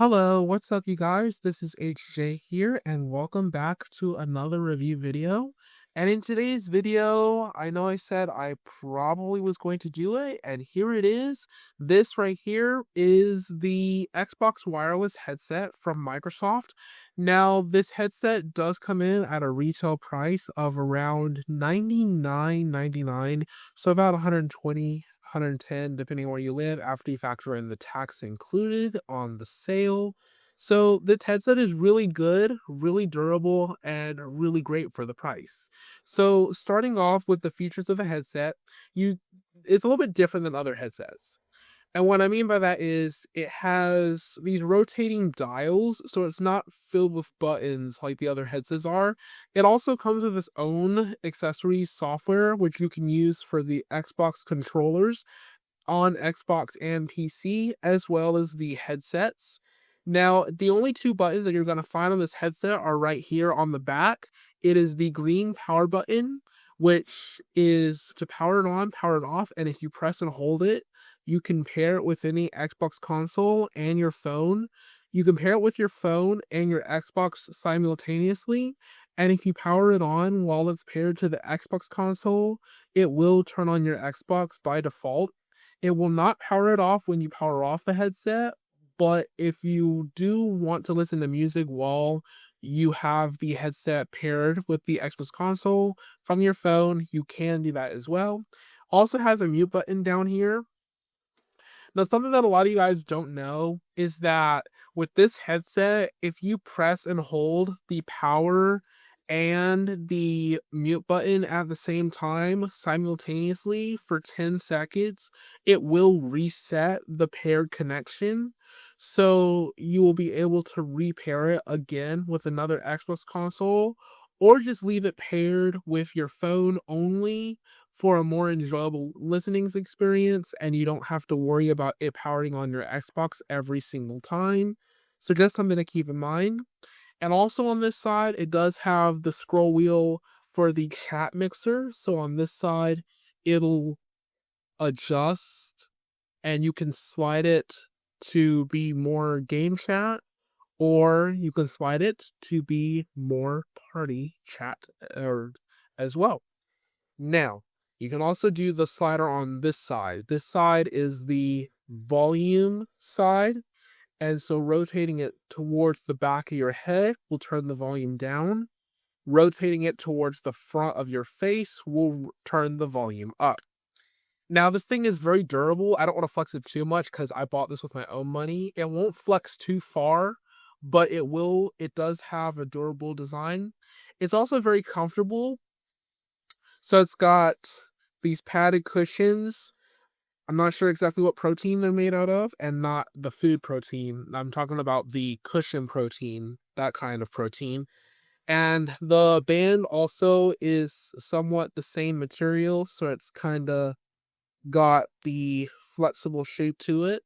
Hello, what's up, you guys? This is HJ here, and welcome back to another review video. And in today's video, I know I said I probably was going to do it, and here it is. This right here is the Xbox wireless headset from Microsoft. Now, this headset does come in at a retail price of around $99.99, so about 110 depending on where you live after you factor in the tax included on the sale. So this headset is really good, really durable, and really great for the price. So starting off with the features of the headset, you it's a little bit different than other headsets. And what I mean by that is it has these rotating dials, so it's not filled with buttons like the other headsets are. It also comes with its own accessories software, which you can use for the Xbox controllers on Xbox and PC, as well as the headsets. Now, the only two buttons that you're going to find on this headset are right here on the back. It is the green power button, which is to power it on, power it off, and if you press and hold it, you can pair it with any Xbox console and your phone. You can pair it with your phone and your Xbox simultaneously, and if you power it on while it's paired to the Xbox console, it will turn on your Xbox by default. It will not power it off when you power off the headset, but if you do want to listen to music while you have the headset paired with the Xbox console from your phone, you can do that as well. Also has a mute button down here. Now, something that a lot of you guys don't know is that with this headset, if you press and hold the power and the mute button at the same time simultaneously for 10 seconds, it will reset the paired connection. So you will be able to repair it again with another Xbox console, or just leave it paired with your phone only for a more enjoyable listening experience, and you don't have to worry about it powering on your Xbox every single time. So just something to keep in mind. And also on this side, it does have the scroll wheel for the chat mixer. So on this side, it'll adjust and you can slide it to be more game chat, or you can slide it to be more party chat or as well. Now, you can also do the slider on this side. This side is the volume side, and so rotating it towards the back of your head will turn the volume down. Rotating it towards the front of your face will turn the volume up. Now, this thing is very durable. I don't want to flex it too much because I bought this with my own money. It won't flex too far, but it does have a durable design. It's also very comfortable. So it's got these padded cushions. I'm not sure exactly what protein they're made out of, and not the food protein. I'm talking about the cushion protein, that kind of protein. And the band also is somewhat the same material, so it's kind of got the flexible shape to it.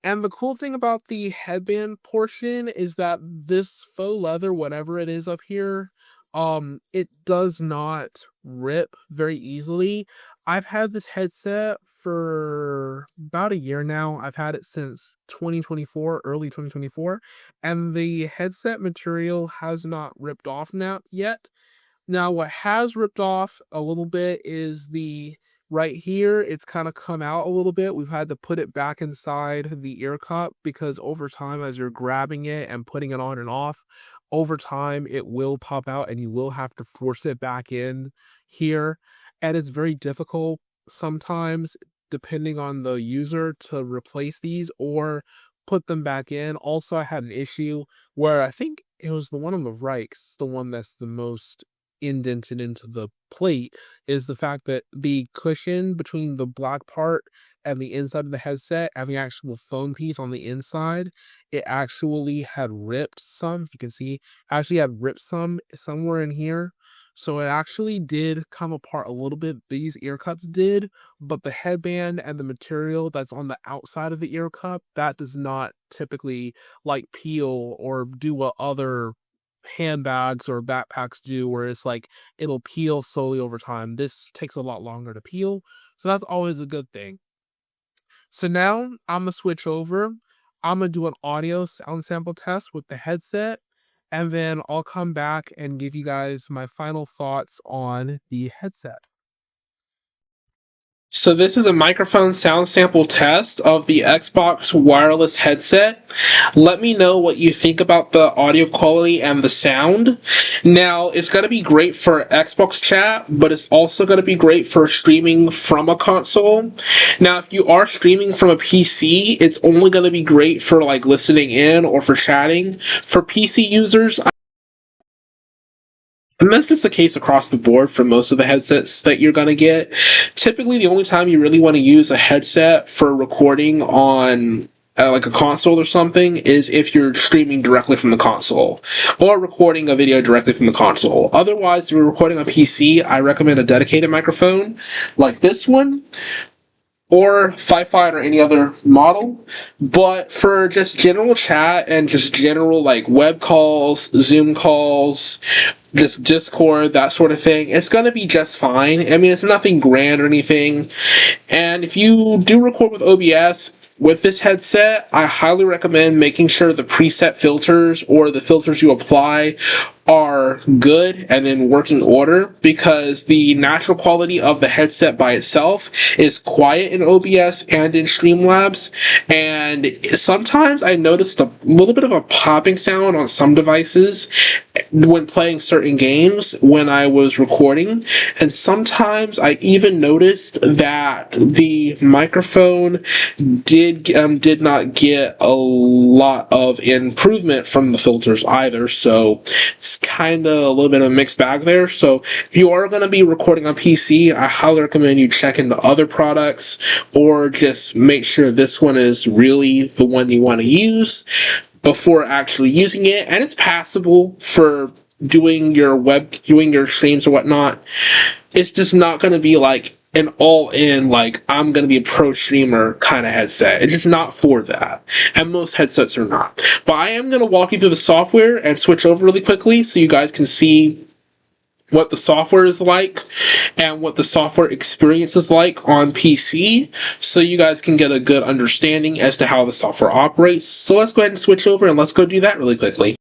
And the cool thing about the headband portion is that this faux leather, whatever it is up here, it does not rip very easily. I've had this headset for about a year now. I've had it since 2024, early 2024, and the headset material has not ripped off now yet. Now, what has ripped off a little bit is the right here. It's kind of come out a little bit. We've had to put it back inside the ear cup because over time, as you're grabbing it and putting it on and off, over time it will pop out and you will have to force it back in here. And it's very difficult sometimes, depending on the user, to replace these or put them back in. Also, I had an issue where I think it was the one on the right, 'cause it's the one that's the most indented into the plate, is the fact that the cushion between the black part and the inside of the headset and the actual phone piece on the inside, it actually had ripped some. If you can see, actually had ripped some somewhere in here. So it actually did come apart a little bit. These ear cups did, but the headband and the material that's on the outside of the ear cup, that does not typically like peel or do what other handbags or backpacks do, where it's like it'll peel slowly over time. This takes a lot longer to peel, so that's always a good thing. So now I'm gonna switch over. I'm gonna do an audio sound sample test with the headset, and then I'll come back and give you guys my final thoughts on the headset. So this is a microphone sound sample test of the Xbox wireless headset. Let me know what you think about the audio quality and the sound. Now, it's going to be great for Xbox chat, but it's also going to be great for streaming from a console. Now, if you are streaming from a PC, it's only going to be great for like listening in or for chatting. For PC users, and that's just the case across the board for most of the headsets that you're going to get. Typically, the only time you really want to use a headset for recording on like a console or something is if you're streaming directly from the console or recording a video directly from the console. Otherwise, if you're recording on PC, I recommend a dedicated microphone like this one, or Fi-Fi or any other model. But for just general chat and just general like web calls, Zoom calls, just Discord, that sort of thing, it's going to be just fine. I mean, it's nothing grand or anything. And if you do record with OBS, with this headset, I highly recommend making sure the preset filters or the filters you apply are good and in working order, because the natural quality of the headset by itself is quiet in OBS and in Streamlabs, and sometimes I noticed a little bit of a popping sound on some devices when playing certain games when I was recording, and sometimes I even noticed that the microphone did not get a lot of improvement from the filters either, so it's kind of a little bit of a mixed bag there. So if you are going to be recording on PC, I highly recommend you check into other products, or just make sure this one is really the one you want to use before actually using it, and it's passable for doing your streams or whatnot. It's just not going to be like an all-in, like, I'm going to be a pro streamer kind of headset. It's just not for that. And most headsets are not. But I am going to walk you through the software and switch over really quickly so you guys can see what the software is like and what the software experience is like on PC, so you guys can get a good understanding as to how the software operates. So let's go ahead and switch over and let's go do that really quickly.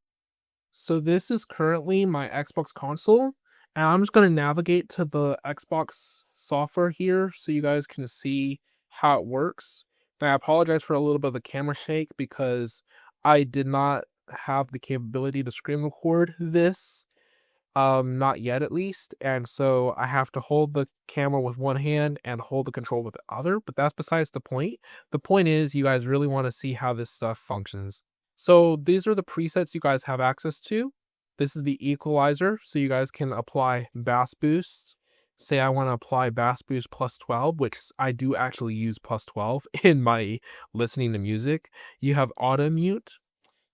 So this is currently my Xbox console, and I'm just going to navigate to the Xbox software here so you guys can see how it works. And I apologize for a little bit of the camera shake because I did not have the capability to screen record this, not yet at least, and so I have to hold the camera with one hand and hold the control with the other, but that's besides the point. The point is, you guys really want to see how this stuff functions. So these are the presets you guys have access to. This is the equalizer, so you guys can apply bass boost. Say I want to apply bass boost plus 12, which I do actually use plus 12 in my listening to music. You have auto mute,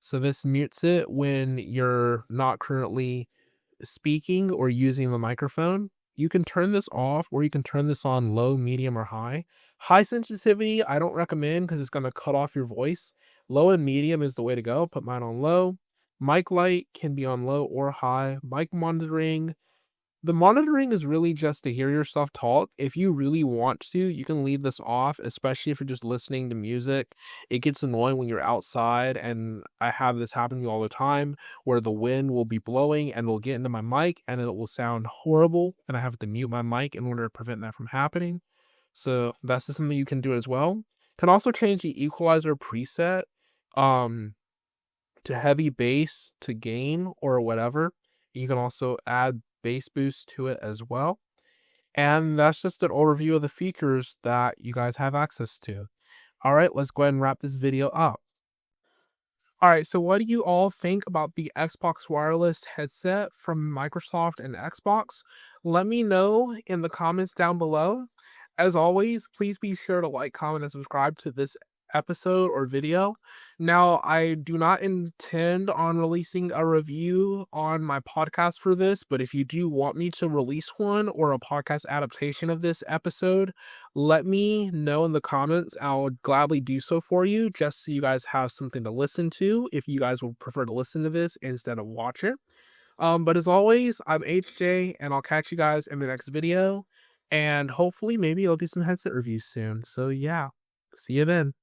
so this mutes it when you're not currently speaking or using the microphone. You can turn this off, or you can turn this on low, medium, or high. High sensitivity, I don't recommend because it's going to cut off your voice. Low and medium is the way to go. Put mine on low. Mic light can be on low or high. Mic monitoring. The monitoring is really just to hear yourself talk. If you really want to, you can leave this off, especially if you're just listening to music. It gets annoying when you're outside, and I have this happen to me all the time, where the wind will be blowing and will get into my mic and it will sound horrible, and I have to mute my mic in order to prevent that from happening. So that's just something you can do as well. Can also change the equalizer preset to heavy bass, to gain, or whatever. You can also add bass boost to it as well. And that's just an overview of the features that you guys have access to. Alright, let's go ahead and wrap this video up. Alright, so what do you all think about the Xbox wireless headset from Microsoft and Xbox? Let me know in the comments down below. As always, please be sure to like, comment, and subscribe to this episode or video. Now, I do not intend on releasing a review on my podcast for this, but if you do want me to release one or a podcast adaptation of this episode, let me know in the comments. I'll gladly do so for you, just so you guys have something to listen to if you guys would prefer to listen to this instead of watch it. But as always, I'm HJ, and I'll catch you guys in the next video, and hopefully maybe I'll do some headset reviews soon. So yeah, see you then.